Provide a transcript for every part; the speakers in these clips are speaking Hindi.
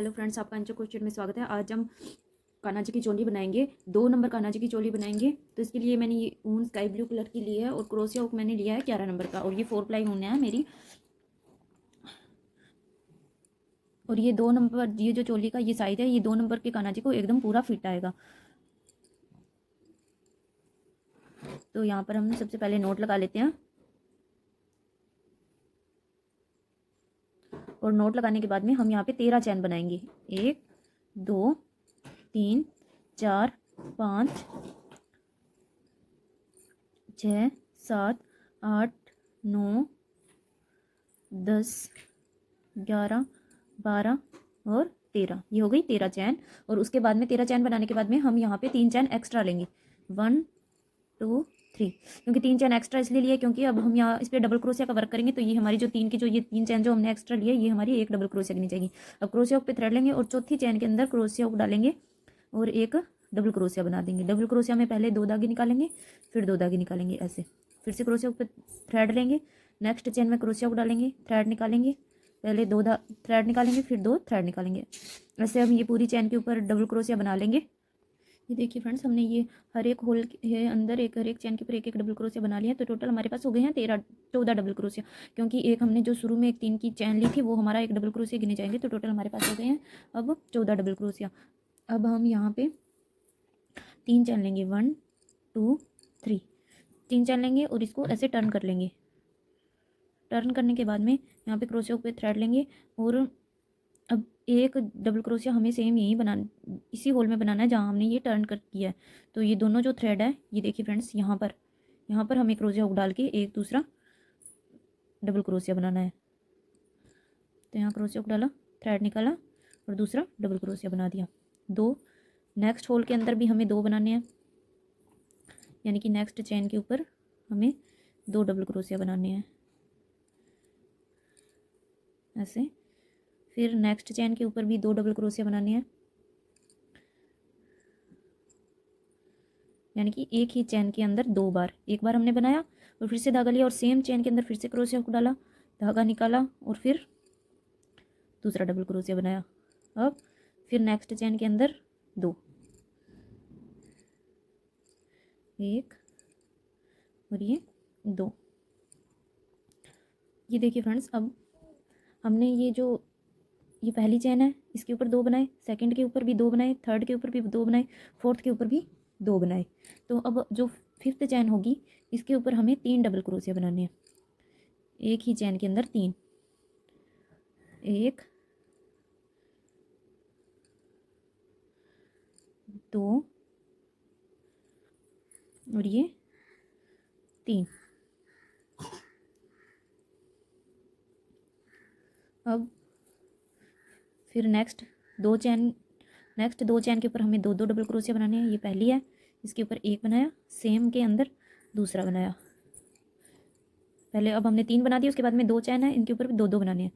हेलो फ्रेंड्स, आपका अंचो क्रोशेट में स्वागत है। आज हम कान्हा जी की चोली बनाएंगे। 2 नंबर कान्हा जी की चोली बनाएंगे। तो इसके लिए मैंने ये ऊन स्काई ब्लू कलर की ली है और क्रोशिया हुक मैंने लिया है 11 नंबर का, और ये 4 प्लाई ऊन है मेरी। और ये 2 नंबर, ये जो चोली का ये साइज है, ये 2 नंबर के कान्हा जी को एकदम पूरा फिट आएगा। तो यहाँ पर हमने सबसे पहले नोट लगा लेते हैं, और नोट लगाने के बाद में हम यहाँ पे 13 चैन बनाएंगे। 1 2 3 4 5 6 7 8 9 10 11 12 और 13। ये हो गई 13 चैन। और उसके बाद में 13 चैन बनाने के बाद में हम यहाँ पे 3 चैन एक्स्ट्रा लेंगे। 1 2 3। क्योंकि 3 चैन एक्स्ट्रा इसलिए लिए क्योंकि अब हम यहाँ इस पर डबल क्रोशिया का वर्क करेंगे। तो ये हमारी जो ये 3 चैन जो हमने एक्स्ट्रा लिए, ये हमारी एक डबल क्रोशिया की चाहिए। अब क्रोशिया हुक पे थ्रेड लेंगे और चौथी चैन के अंदर क्रोशिया हुक डालेंगे और एक डबल क्रोशिया बना देंगे। डबल क्रोशिया में पहले 2 धागे निकालेंगे, फिर 2 धागे निकालेंगे ऐसे। फिर से क्रोशिया हुक पे थ्रेड लेंगे, नेक्स्ट चैन में क्रोशिया हुक डालेंगे, थ्रेड निकालेंगे, पहले 2 थ्रेड निकालेंगे, फिर 2 थ्रेड निकालेंगे। ऐसे हम ये पूरी चैन के ऊपर डबल क्रोशिया बना लेंगे। ये देखिए फ्रेंड्स, हमने ये हर एक होल के अंदर हर एक चैन के ऊपर एक एक डबल क्रोशिया बना लिया। तो टोटल हमारे पास हो गए हैं 14 डबल क्रोशिया। क्योंकि एक हमने जो शुरू में एक 3 की चैन ली थी, वो हमारा एक डबल क्रोशिया गिने जाएंगे। तो टोटल हमारे पास हो गए हैं अब 14 डबल क्रोशिया। अब हम यहाँ पे 3 चैन लेंगे, 1 2 3। 3 चैन लेंगे और इसको ऐसे टर्न कर लेंगे। टर्न करने के बाद में यहाँ पे क्रोशिया पे थ्रेड लेंगे और अब एक डबल क्रोशिया हमें सेम यही इसी होल में बनाना है जहाँ हमने ये टर्न कर किया है। तो ये दोनों जो थ्रेड है, ये देखिए फ्रेंड्स, यहाँ पर हमें क्रोशिया हुक डाल के एक दूसरा डबल क्रोशिया बनाना है। तो यहाँ क्रोशिया हुक डाला, थ्रेड निकाला और दूसरा डबल क्रोशिया बना दिया। 2 नेक्स्ट होल के अंदर भी हमें 2 बनाने हैं, यानी कि नेक्स्ट चैन के ऊपर हमें 2 डबल क्रोशिया बनाने हैं ऐसे। फिर नेक्स्ट चैन के ऊपर भी 2 डबल क्रोशिया बनाने हैं, यानी कि एक ही चैन के अंदर 2 बार। एक बार हमने बनाया और फिर से धागा लिया और सेम चैन के अंदर फिर से क्रोशिया को डाला, धागा निकाला और फिर दूसरा डबल क्रोशिया बनाया। अब फिर नेक्स्ट चैन के अंदर 2, 1 और ये 2। ये देखिए फ्रेंड्स, अब हमने ये पहली चैन है, इसके ऊपर 2 बनाए, सेकंड के ऊपर भी 2 बनाए, थर्ड के ऊपर भी 2 बनाए, फोर्थ के ऊपर भी 2 बनाए। तो अब जो 5th चैन होगी, इसके ऊपर हमें 3 डबल क्रोशिया बनाने हैं। एक ही चैन के अंदर 3, 1 2 और ये 3। अब फिर नेक्स्ट 2 चैन के ऊपर हमें 2 डबल क्रोशिया बनाने हैं। ये पहली है, इसके ऊपर 1 बनाया, सेम के अंदर दूसरा बनाया। पहले अब हमने 3 बना दिया, उसके बाद में 2 चैन है, इनके ऊपर भी 2 बनाने हैं।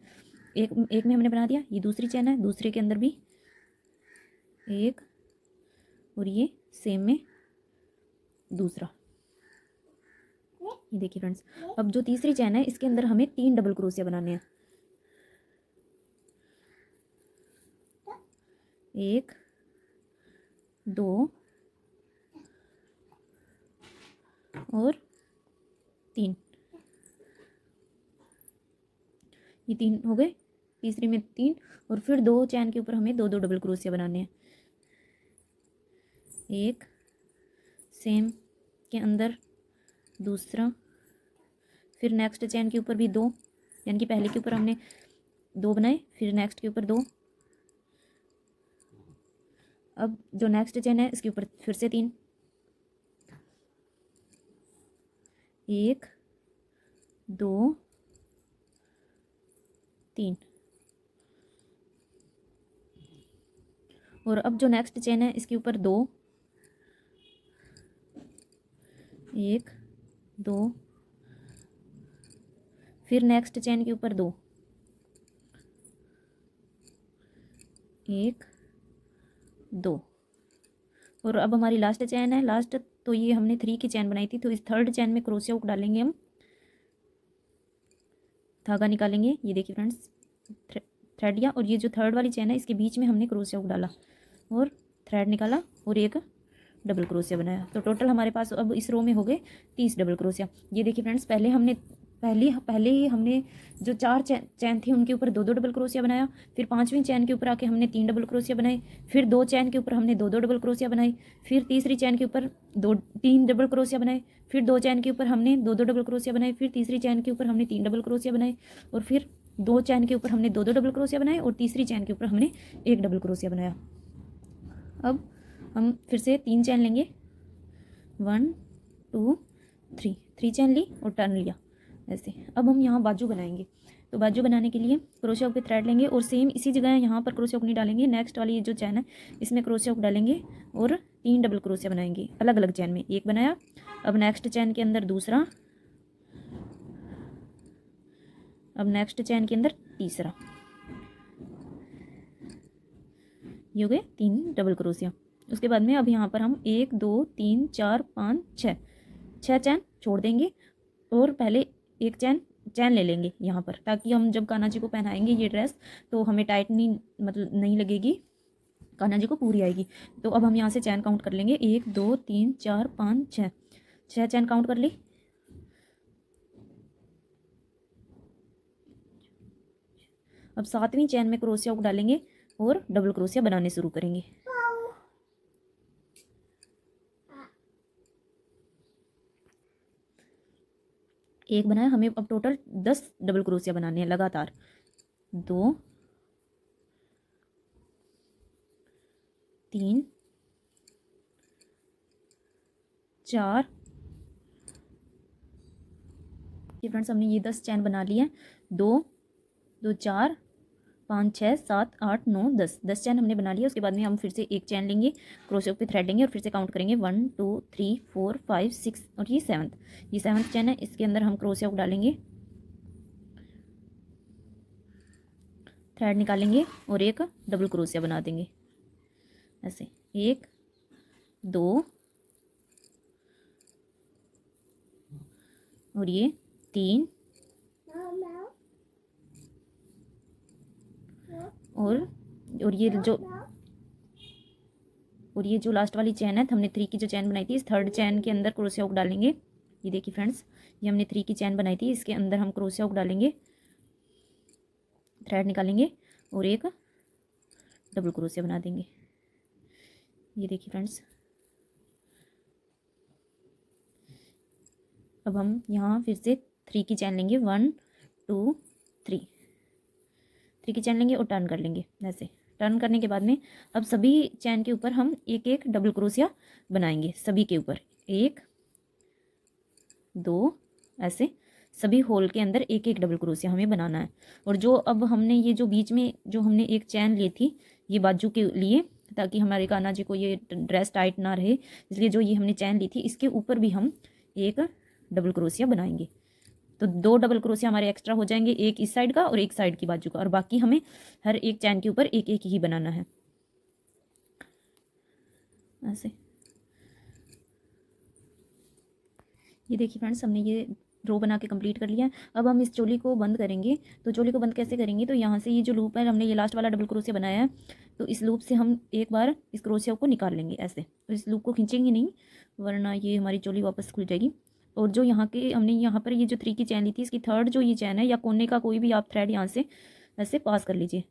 एक में हमने बना दिया, ये दूसरी चैन है, दूसरे के अंदर भी 1 और ये सेम में दूसरा। ये देखिए फ्रेंड्स, अब जो तीसरी चैन है, इसके अंदर हमें 3 डबल क्रोशिया बनाने हैं। 1 2 और 3। ये 3 हो गए, तीसरी में 3, और फिर 2 चैन के ऊपर हमें 2 डबल क्रोशिया बनाने हैं। 1 सेम के अंदर दूसरा, फिर नेक्स्ट चैन के ऊपर भी 2, यानी कि पहले के ऊपर हमने 2 बनाए, फिर नेक्स्ट के ऊपर 2। अब जो नेक्स्ट चैन है, इसके ऊपर फिर से 3, 1 2 3। और अब जो नेक्स्ट चैन है, इसके ऊपर 2, 1 2, फिर नेक्स्ट चैन के ऊपर 2, 1 2। और अब हमारी लास्ट चैन है, लास्ट। तो ये हमने 3 की चैन बनाई थी, तो इस थर्ड चैन में क्रोशिया हुक डालेंगे हम, धागा निकालेंगे। ये देखिए फ्रेंड्स, थ्रेड लिया और ये जो थर्ड वाली चैन है इसके बीच में हमने क्रोशिया को डाला और थ्रेड निकाला और एक डबल क्रोशिया बनाया। तो टोटल हमारे पास अब इस रो में हो गए 30 डबल क्रोशिया। ये देखिए फ्रेंड्स, पहले ही हमने जो 4 चैन थी उनके ऊपर 2-2 डबल क्रोशिया बनाया, फिर 5वीं चैन के ऊपर आके हमने 3 डबल क्रोशिया बनाए, फिर 2 चैन के ऊपर हमने 2-2 डबल क्रोशिया बनाई, फिर तीसरी चैन के ऊपर 3 डबल क्रोशिया बनाए, फिर 2 चैन के ऊपर हमने 2-2 डबल क्रोशिया बनाए, फिर तीसरी चैन के ऊपर हमने 3 डबल क्रोशिया बनाए, और फिर 2 चैन के ऊपर हमने 2-2 डबल क्रोशिया बनाए, और तीसरी चैन के ऊपर हमने 1 डबल क्रोशिया बनाया। अब हम फिर से 3 चैन लेंगे, 1 2 3 चैन ली और टर्न लिया ऐसे। अब हम यहाँ बाजू बनाएंगे। तो बाजू बनाने के लिए क्रोशिया पे थ्रेड लेंगे और सेम इसी जगह यहाँ पर क्रोशिया नहीं डालेंगे, नेक्स्ट वाली जो चैन है इसमें क्रोशिया डालेंगे और 3 डबल क्रोशिया बनाएंगे अलग अलग चैन में। एक बनाया, अब नेक्स्ट चैन के अंदर दूसरा, अब नेक्स्ट चैन के अंदर तीसरा, ये हो गए 3 डबल क्रोशिया। उसके बाद में अब यहाँ पर हम 1 2 3 4 5 6 चैन छोड़ देंगे और पहले एक चैन ले लेंगे यहाँ पर, ताकि हम जब कान्हा जी को पहनाएंगे ये ड्रेस तो हमें टाइट नहीं लगेगी, कान्हा जी को पूरी आएगी। तो अब हम यहाँ से चैन काउंट कर लेंगे, 1 2 3 4 5 6 चैन काउंट कर ली। अब 7वीं चैन में क्रोशिया को डालेंगे और डबल क्रोशिया बनाने शुरू करेंगे। एक बनाया, हमें अब टोटल 10 डबल क्रोशिया बनाने हैं लगातार। 2 3 4, ये फ्रेंड्स हमने ये 10 चैन बना ली है। 2 2 4 5 6 7 8 9 10 चैन हमने बना लिया। उसके बाद में हम फिर से एक चैन लेंगे, क्रोशिया पे थ्रेड लेंगे और फिर से काउंट करेंगे 1 2 3 4 5 6 और ये 7th चैन है, इसके अंदर हम क्रोशिया को डालेंगे, थ्रेड निकालेंगे और एक डबल क्रोशिया बना देंगे ऐसे। 1 2 और ये 3 और ये जो लास्ट वाली चैन है, हमने 3 की जो चैन बनाई थी, इस 3rd चैन के अंदर क्रोशिया को डालेंगे। ये देखिए फ्रेंड्स, ये हमने 3 की चैन बनाई थी, इसके अंदर हम क्रोशिया को डालेंगे, थ्रेड निकालेंगे और एक डबल क्रोशिया बना देंगे। ये देखिए फ्रेंड्स, अब हम यहाँ फिर से 3 की चैन लेंगे, 1 2 3 की चैन लेंगे और टर्न कर लेंगे ऐसे। टर्न करने के बाद में अब सभी चैन के ऊपर हम एक एक डबल क्रोशिया बनाएंगे, सभी के ऊपर 1 2 ऐसे, सभी होल के अंदर एक एक डबल क्रोशिया हमें बनाना है। और जो अब हमने ये जो बीच में जो हमने एक चैन ली थी ये बाजू के लिए, ताकि हमारे कान्हा जी को ये ड्रेस टाइट ना रहे, इसलिए जो ये हमने चैन ली थी इसके ऊपर भी हम एक डबल क्रोशिया बनाएंगे। तो 2 डबल क्रोशिया हमारे एक्स्ट्रा हो जाएंगे, एक इस साइड का और एक साइड की बाजू का, और बाकी हमें हर एक चैन के ऊपर एक एक ही बनाना है ऐसे। ये देखिए फ्रेंड्स, हमने ये रो बना के कंप्लीट कर लिया है। अब हम इस चोली को बंद करेंगे। तो चोली को बंद कैसे करेंगे, तो यहाँ से ये जो लूप है, हमने ये लास्ट वाला डबल क्रोशिया बनाया है, तो इस लूप से हम एक बार इस क्रोशिया को निकाल लेंगे ऐसे। तो इस लूप को खींचेंगे नहीं, वरना ये हमारी चोली वापस खुल जाएगी। और जो यहाँ के हमने यहाँ पर ये जो 3 की चैन ली थी, इसकी 3rd जो ये चैन है या कोने का कोई भी आप थ्रेड यहाँ से ऐसे पास कर लीजिए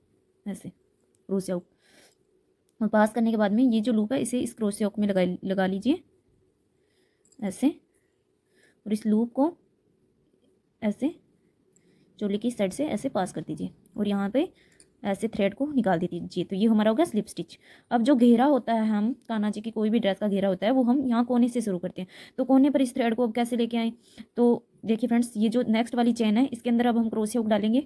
ऐसे क्रोशिया को। और पास करने के बाद में ये जो लूप है इसे इस क्रोशिया में लगा लीजिए ऐसे, और इस लूप को ऐसे चोली की साइड से ऐसे पास कर दीजिए और यहाँ पे ऐसे थ्रेड को निकाल दीजिए। तो ये हमारा हो गया स्लिप स्टिच। अब जो घेरा होता है, हम कान्हा जी की कोई भी ड्रेस का घेरा होता है, वो हम यहाँ कोने से शुरू करते हैं। तो कोने पर इस थ्रेड को अब कैसे लेके आए, तो देखिए फ्रेंड्स, ये जो नेक्स्ट वाली चैन है इसके अंदर अब हम क्रोशिया को डालेंगे,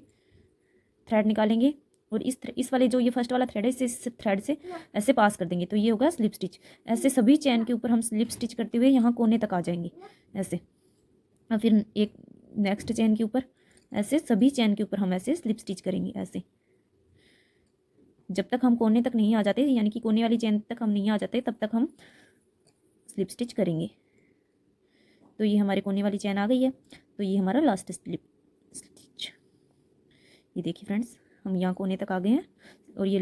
थ्रेड निकालेंगे और इस वाले जो ये फर्स्ट वाला थ्रेड है इस थ्रेड से ऐसे पास कर देंगे। तो ये होगा स्लिप स्टिच। ऐसे सभी चैन के ऊपर हम स्लिप स्टिच करते हुए यहाँ कोने तक आ जाएंगे ऐसे। और फिर एक नेक्स्ट चैन के ऊपर ऐसे, सभी चैन के ऊपर हम ऐसे स्लिप स्टिच करेंगे ऐसे, जब तक हम कोने तक नहीं आ जाते, यानी कि कोने वाली चैन तक हम नहीं आ जाते, तब तक हम स्लिप स्टिच करेंगे। तो ये हमारे कोने वाली चैन आ गई है, तो ये हमारा लास्ट स्लिप स्टिच। ये देखिए फ्रेंड्स, हम यहाँ कोने तक आ गए हैं और ये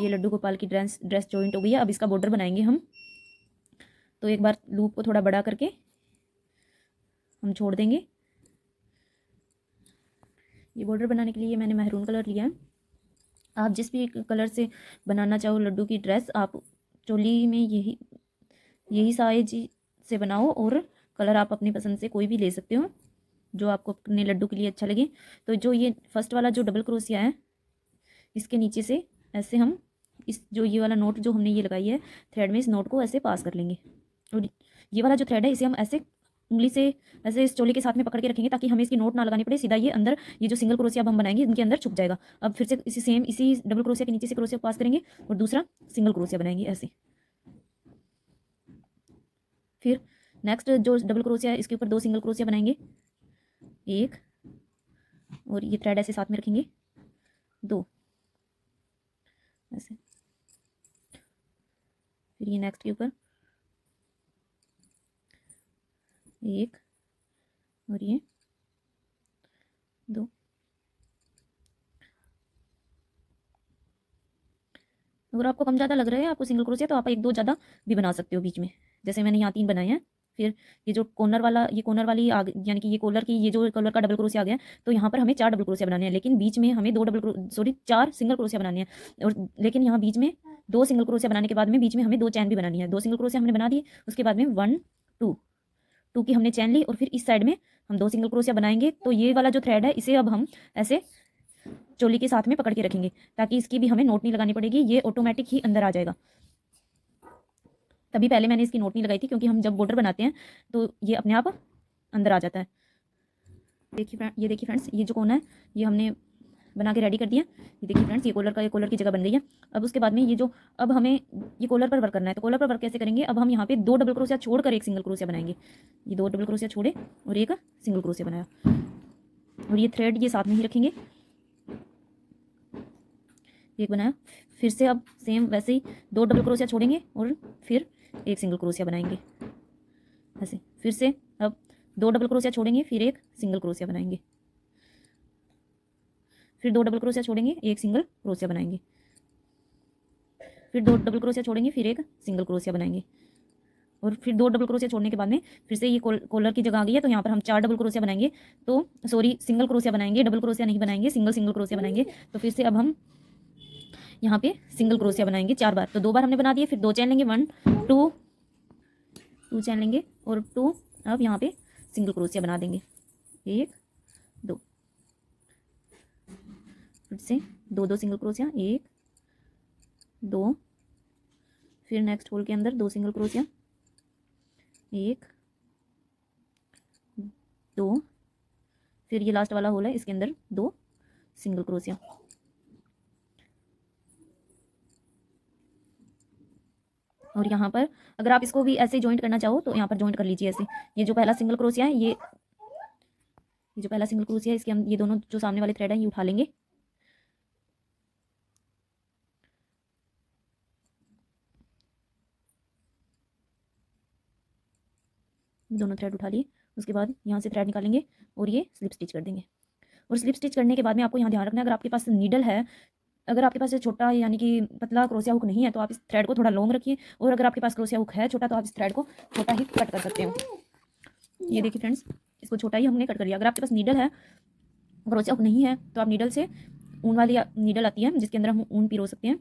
लड्डू गोपाल की ड्रेस जॉइंट हो गई है। अब इसका बॉर्डर बनाएंगे हम। तो एक बार लूप को थोड़ा बड़ा करके हम छोड़ देंगे। ये बॉर्डर बनाने के लिए मैंने मैरून कलर लिया है। आप जिस भी कलर से बनाना चाहो लड्डू की ड्रेस, आप चोली में यही साइज से बनाओ और कलर आप अपनी पसंद से कोई भी ले सकते हो जो आपको अपने लड्डू के लिए अच्छा लगे। तो जो ये फर्स्ट वाला जो डबल क्रोशिया है, इसके नीचे से ऐसे हम ये वाला नोट जो हमने ये लगाई है थ्रेड में, इस नोट को ऐसे पास कर लेंगे। और ये वाला जो थ्रेड है इसे हम ऐसे उंगली से ऐसे इस चोली के साथ में पकड़ के रखेंगे ताकि हमें इसकी नोट ना लगानी पड़े। सीधा ये अंदर, ये जो सिंगल क्रोशिया अब हम बनाएंगे इनके अंदर छुप जाएगा। अब फिर से इसी डबल क्रोशिया के नीचे से क्रोशिया पास करेंगे और दूसरा सिंगल क्रोशिया बनाएंगे ऐसे। फिर नेक्स्ट जो डबल क्रोशिया है इसके ऊपर 2 सिंगल क्रोशिया बनाएंगे, एक, और ये थ्रेड ऐसे साथ में रखेंगे 2 ऐसे। फिर ये नेक्स्ट के ऊपर 1 और ये 2। अगर आपको कम ज़्यादा लग रहा है आपको सिंगल क्रोशिया, तो आप 1-2 ज़्यादा भी बना सकते हो बीच में, जैसे मैंने यहाँ 3 बनाए हैं। फिर ये जो कॉर्नर वाला, ये कॉर्नर वाली यानी कि ये कॉलर की, ये जो कॉलर का डबल क्रोशिया आ गया, तो यहाँ पर हमें 4 डबल क्रोशिया बनाने हैं, लेकिन बीच में हमें 4 सिंगल क्रोशिया बनाने हैं। और लेकिन यहाँ बीच में 2 सिंगल क्रोशिया बनाने के बाद में बीच में हमें 2 चैन भी बनानी है। 2 सिंगल क्रोशिया हमने बना दिए, उसके बाद में 1 2 की हमने चैन ली और फिर इस साइड में हम 2 सिंगल क्रोशिया बनाएंगे। तो ये वाला जो थ्रेड है इसे अब हम ऐसे चोली के साथ में पकड़ के रखेंगे ताकि इसकी भी हमें नोट नहीं लगानी पड़ेगी, ये ऑटोमेटिक ही अंदर आ जाएगा। तभी पहले मैंने इसकी नोट नहीं लगाई थी क्योंकि हम जब बॉर्डर बनाते हैं तो ये अपने आप अंदर आ जाता है। ये देखिए फ्रेंड्स, ये जो कोना है ये हमने बना के रेडी कर दिया। ये देखिए फ्रेंड्स, ये कॉलर की जगह बन गई है। अब उसके बाद में ये जो अब हमें ये कॉलर पर वर्क करना है, तो कॉलर पर वर्क कैसे करेंगे? अब हम यहाँ पे 2 डबल क्रोशिया छोड़कर 1 सिंगल क्रोशिया बनाएंगे। ये 2 डबल क्रोशिया छोड़े और 1 सिंगल क्रोशिया बनाया और ये थ्रेड ये साथ में ही रखेंगे, एक बनाया। फिर से अब सेम वैसे ही 2 डबल क्रोशिया छोड़ेंगे और फिर 1 सिंगल क्रोशिया बनाएंगे ऐसे। फिर से अब 2 डबल क्रोशिया छोड़ेंगे, फिर 1 सिंगल क्रोशिया बनाएंगे, फिर 2 डबल क्रोशिया छोड़ेंगे, 1 सिंगल क्रोशिया बनाएंगे, फिर 2 डबल क्रोशिया छोड़ेंगे, फिर 1 सिंगल क्रोशिया बनाएंगे। और फिर 2 डबल क्रोशिया छोड़ने के बाद में फिर से ये कॉलर की जगह आ गई है, तो यहाँ पर हम 4 डबल क्रोशिया बनाएंगे। तो सॉरी, सिंगल क्रोशिया बनाएंगे, डबल क्रोशिया नहीं बनाएंगे, सिंगल क्रोशिया बनाएंगे। तो फिर से अब हम यहाँ पे सिंगल क्रोशिया बनाएंगे 4 बार। तो 2 बार हमने बना दिए, फिर 2 चैन लेंगे, 1 2 चैन लेंगे और 2। अब यहाँ पे सिंगल क्रोशिया बना देंगे, 1 2, फिर से 2 सिंगल क्रोशिया, 1 2, फिर नेक्स्ट होल के अंदर 2 सिंगल क्रोशिया, 1 2, फिर ये लास्ट वाला होल है इसके अंदर 2 सिंगल क्रोशिया। और यहाँ पर अगर आप इसको भी ऐसे जॉइंट करना चाहो तो यहाँ पर जॉइंट कर लीजिए ऐसे। ये जो पहला सिंगल क्रोशिया है, ये जो पहला सिंगल क्रोशिया है, इसके हम ये दोनों जो सामने वाले थ्रेड हैं ये उठा लेंगे, दोनों थ्रेड उठा लिए। उसके बाद यहाँ से थ्रेड निकालेंगे और ये स्लिप स्टिच कर देंगे। और स्लिप स्टिच करने के बाद में आपको यहाँ ध्यान रखना है, अगर आपके पास नीडल है, अगर आपके पास छोटा यानी कि पतला क्रोशिया हुक नहीं है तो आप इस थ्रेड को थोड़ा लॉन्ग रखिए, और अगर आपके पास क्रोशिया हुक है छोटा तो आप इस थ्रेड को छोटा ही कट कर सकते हो। ये देखिए फ्रेंड्स, इसको छोटा ही हमने कट कर लिया। अगर आपके पास नीडल है, क्रोशिया हुक नहीं है, तो आप नीडल से, ऊन वाली नीडल आती है जिसके अंदर हम ऊन पिरो सकते हैं,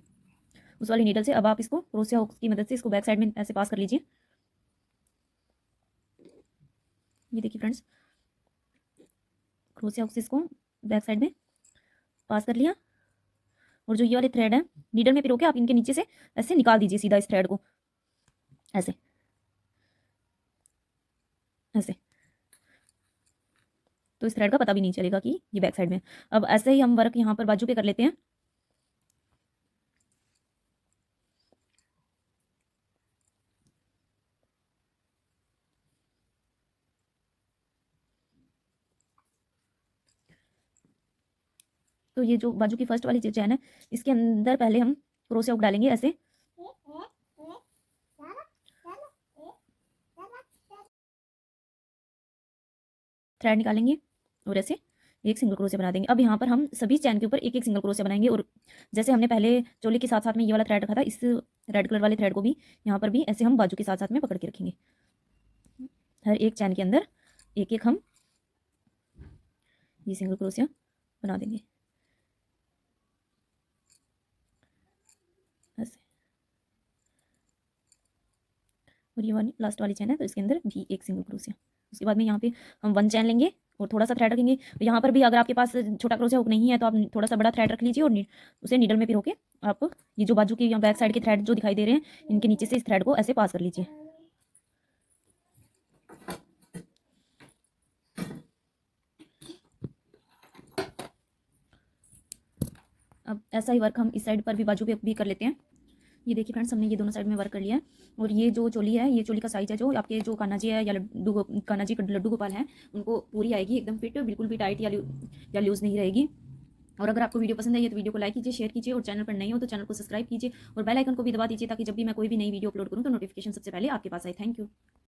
उस वाली नीडल से अब आप इसको क्रोशिया हुक की मदद से इसको बैक साइड में ऐसे पास कर लीजिए। ये देखिए फ्रेंड्स, क्रोशिया हुक से इसको बैक साइड में पास कर लिया। और जो ये वाले थ्रेड है नीडल में पिरो के आप इनके नीचे से ऐसे निकाल दीजिए सीधा इस थ्रेड को ऐसे ऐसे। तो इस थ्रेड का पता भी नहीं चलेगा कि ये बैक साइड में। अब ऐसे ही हम वर्क यहाँ पर बाजू पे कर लेते हैं। तो ये जो बाजू की फर्स्ट वाली चैन है इसके अंदर पहले हम क्रोशिया हुक डालेंगे ऐसे, थ्रेड निकालेंगे और ऐसे एक सिंगल क्रोशिया बना देंगे। अब यहाँ पर हम सभी चैन के ऊपर एक एक सिंगल क्रोशिया बनाएंगे, और जैसे हमने पहले चोली के साथ साथ में ये वाला थ्रेड रखा था, इस रेड कलर वाले थ्रेड को भी यहाँ पर भी ऐसे हम बाजू के साथ साथ में पकड़ के रखेंगे। हर एक चैन के अंदर एक एक हम ये सिंगल क्रोशिया बना देंगे ऐसे। और ये वाली लास्ट वाली चैन है तो इसके अंदर भी एक सिंगल क्रोशिया। उसके बाद में यहाँ पे हम 1 चैन लेंगे और थोड़ा सा थ्रेड रखेंगे। यहाँ पर भी अगर आपके पास छोटा क्रोशिया हुक नहीं है तो आप थोड़ा सा बड़ा थ्रेड रख लीजिए, और उसे नीडल में पिरो के आप ये जो बाजू की या बैक साइड के थ्रेड जो दिखाई दे रहे हैं, इनके नीचे से इस थ्रेड को ऐसे पास कर लीजिए। अब ऐसा ही वर्क हम इस साइड पर भी, बाजू पे भी कर लेते हैं। ये देखिए फ्रेंड्स, हमने ये दोनों साइड में वर्क कर लिया है। और ये जो चोली है, ये चोली का साइज है जो आपके जो कान्हा जी है या कान्हा जी लड्डू गोपाल हैं, उनको पूरी आएगी एकदम फिट, बिल्कुल भी टाइट या लूज नहीं रहेगी। और अगर आपको वीडियो पसंद आई है तो वीडियो को लाइक कीजिए, शेयर कीजिए, और चैनल पर नहीं हो तो चैनल को सब्सक्राइब कीजिए और बेल आइकन को भी दबा दीजिए, ताकि जब भी मैं कोई भी नई वीडियो अपलोड करूँ तो नोटिफिकेशन सबसे पहले आपके पास आए। Thank you.